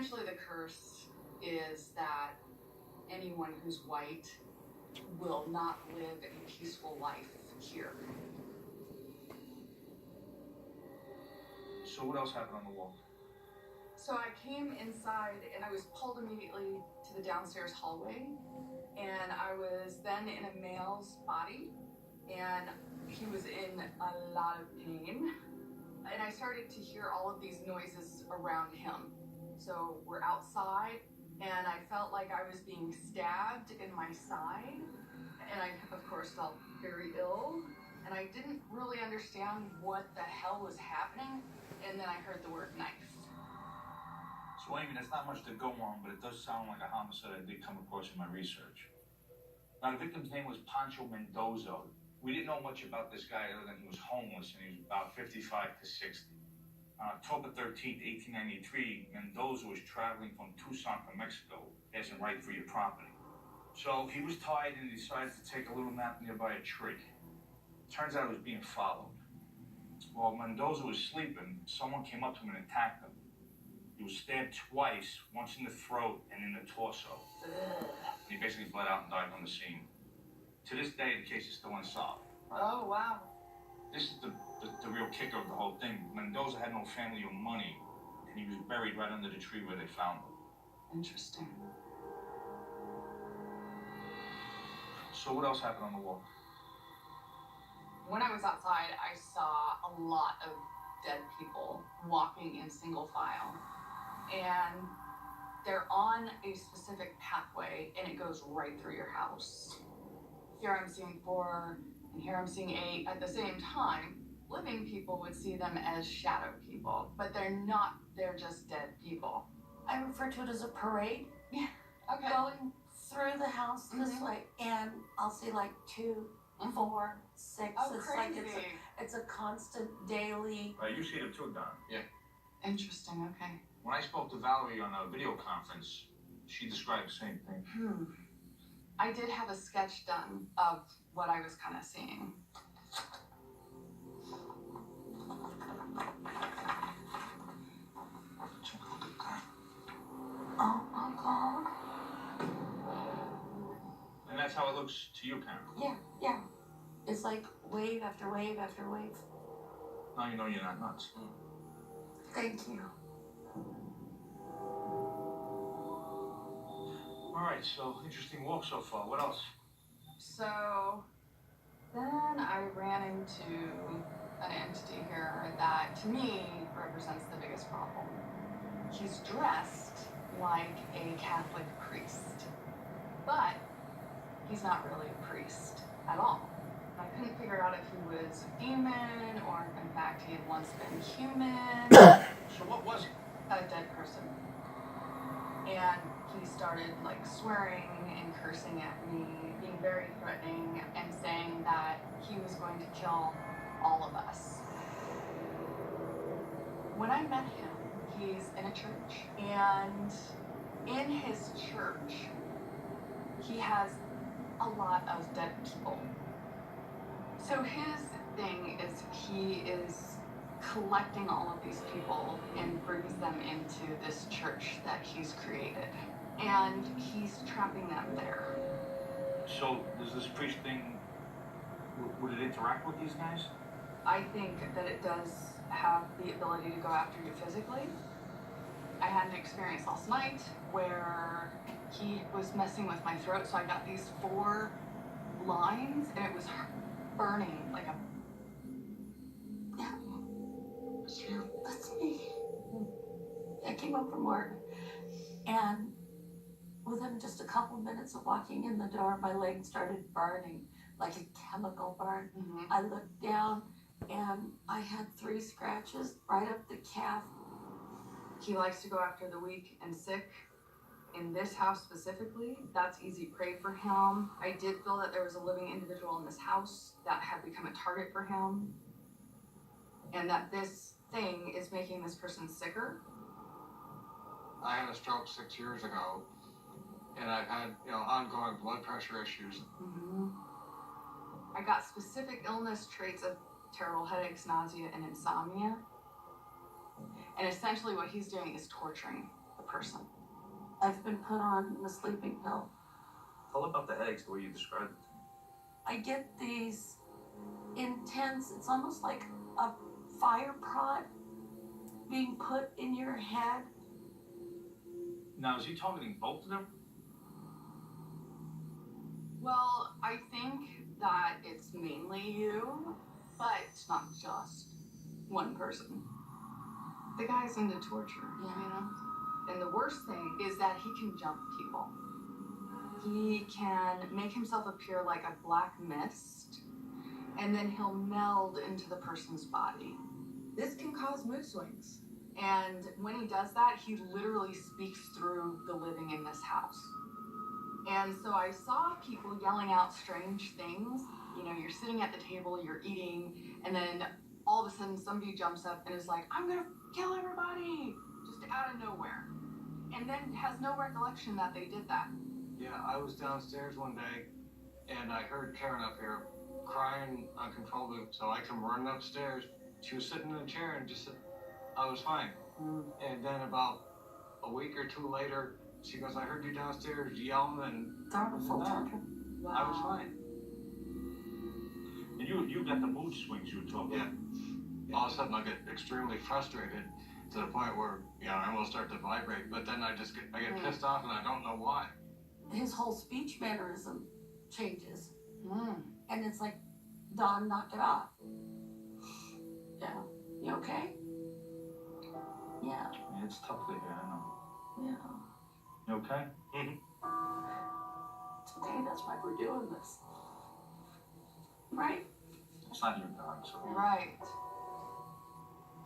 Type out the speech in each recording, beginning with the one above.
Essentially, the curse is that anyone who's white will not live a peaceful life here. So what else happened on the wall? So I came inside and I was pulled immediately to the downstairs hallway, and I was then in a male's body, and he was in a lot of pain. And I started to hear all of these noises around him. So we're outside, and I felt like I was being stabbed in my side, and I, of course, felt very ill, and I didn't really understand what the hell was happening, and then I heard the word knife. So Amy, there's not much to go on, but it does sound like a homicide I did come across in my research. Now, the victim's name was Pancho Mendoza. We didn't know much about this guy other than he was homeless, and he was about 55 to 60. On October 13th, 1893, Mendoza was traveling from Tucson to Mexico, passing right through your property. So he was tired and he decided to take a little nap nearby a tree. Turns out he was being followed. While Mendoza was sleeping, someone came up to him and attacked him. He was stabbed twice, once in the throat and in the torso. And he basically bled out and died on the scene. To this day, the case is still unsolved. Oh, wow. This is the real kicker of the whole thing. Mendoza had no family or money, and he was buried right under the tree where they found him. Interesting. So what else happened on the wall? When I was outside, I saw a lot of dead people walking in single file. And they're on a specific pathway, and it goes right through your house. Here I'm seeing 4, and here I'm seeing 8. At the same time, living people would see them as shadow people, but they're not, they're just dead people. I refer to it as a parade. Yeah, okay. Going through the house this way, and I'll see like 2, 4, 6. Oh, it's crazy. like it's a constant daily. You see them too, Don. Yeah. Interesting, okay. When I spoke to Valerie on a video conference, she described the same thing. I did have a sketch done of what I was kind of seeing. Oh my God. And that's how it looks to you, Karen. Yeah. It's like wave after wave after wave. Now you know you're not nuts. Thank you. All right, so interesting walk so far. What else? So then I ran into an entity here that, to me, represents the biggest problem. He's dressed like a Catholic priest, but he's not really a priest at all. I couldn't figure out if he was a demon or if, in fact, he had once been human. So what was he? A dead person. And he started like swearing and cursing at me, being very threatening, and saying that he was going to kill all of us. When I met him, he's in a church, and in his church, he has a lot of dead people. So his thing is he is collecting all of these people and brings them into this church that he's created. And he's trapping them there. So does this priest thing, would it interact with these guys? I think that it does have the ability to go after you physically. I had an experience last night where he was messing with my throat, so I got these 4 lines, and it was burning like a... Yeah. That's me. I came up from work, and within just a couple of minutes of walking in the door, my leg started burning like a chemical burn. I looked down, and I had 3 scratches right up the calf. He likes to go after the weak and sick. In this house specifically, that's easy prey for him. I did feel that there was a living individual in this house that had become a target for him, and that this thing is making this person sicker. I had a stroke 6 years ago, and I've had, ongoing blood pressure issues. I got specific illness traits of terrible headaches, nausea, and insomnia. And essentially what he's doing is torturing the person. I've been put on the sleeping pill. Tell about the headaches the way you described it to me. I get these intense, it's almost like a fire prod being put in your head. Now, is he targeting both of them? Well, I think that it's mainly you, but it's not just one person. The guy's into torture, you know? And the worst thing is that he can jump people. He can make himself appear like a black mist, and then he'll meld into the person's body. This can cause mood swings. And when he does that, he literally speaks through the living in this house. And so I saw people yelling out strange things. You know, you're sitting at the table, you're eating, and then all of a sudden somebody jumps up and is like, I'm gonna kill everybody, just out of nowhere. And then has no recollection that they did that. Yeah, I was downstairs one day, and I heard Karen up here crying uncontrollably, so I come running upstairs. She was sitting in a chair and just said, I was fine. And then about a week or two later, she goes, I heard you downstairs yelling, and Throwing a full tantrum. Wow. I was fine. And you got the mood swings you were talking about. Yeah. All of a sudden, I get extremely frustrated to the point where, you know, I almost start to vibrate, but then I get pissed off, and I don't know why. His whole speech mannerism changes. Mm. And it's like, Don, knock it off. Yeah. You okay? Yeah. Yeah, it's tough to hear, I know. Yeah. You okay? It's okay, that's why we're doing this. Right? It's not your God, so. Right.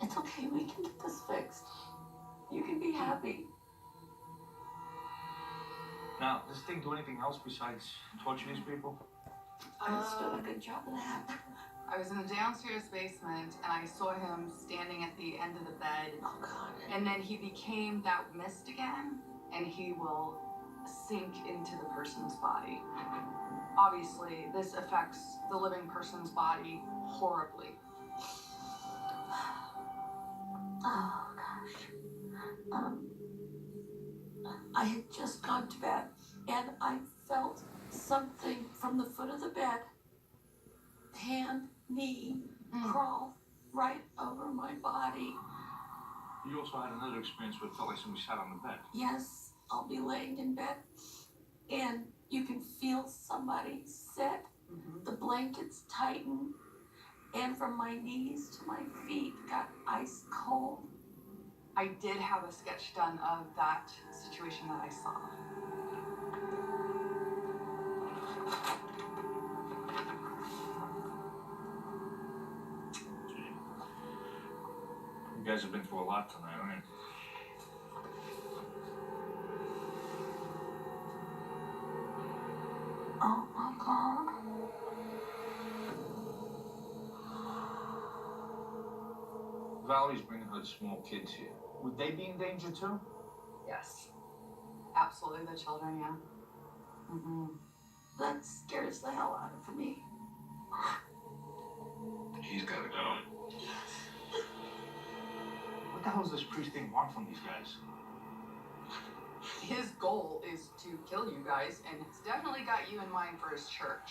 It's okay, we can get this fixed. You can be happy. Now, does this thing do anything else besides torture these people? It's doing a good job of that. I was in the downstairs basement and I saw him standing at the end of the bed. Oh, God. And then he became that mist again, and he will sink into the person's body. Obviously, this affects the living person's body horribly. Oh, gosh. I had just gone to bed, and I felt something from the foot of the bed, hand, knee, crawl right over my body. You also had another experience where it felt like somebody sat on the bed. Yes, I'll be laying in bed, and you can feel somebody sit, the blankets tighten, and from my knees to my feet got ice cold. I did have a sketch done of that situation that I saw. Gee. You guys have been through a lot tonight, right? Oh my God. Valerie's bringing her small kids here. Would they be in danger too? Yes. Absolutely, the children, yeah. That scares the hell out of me. He's gotta go. What the hell does this priest thing want from these guys? His goal is to kill you guys, and it's definitely got you in mind for his church.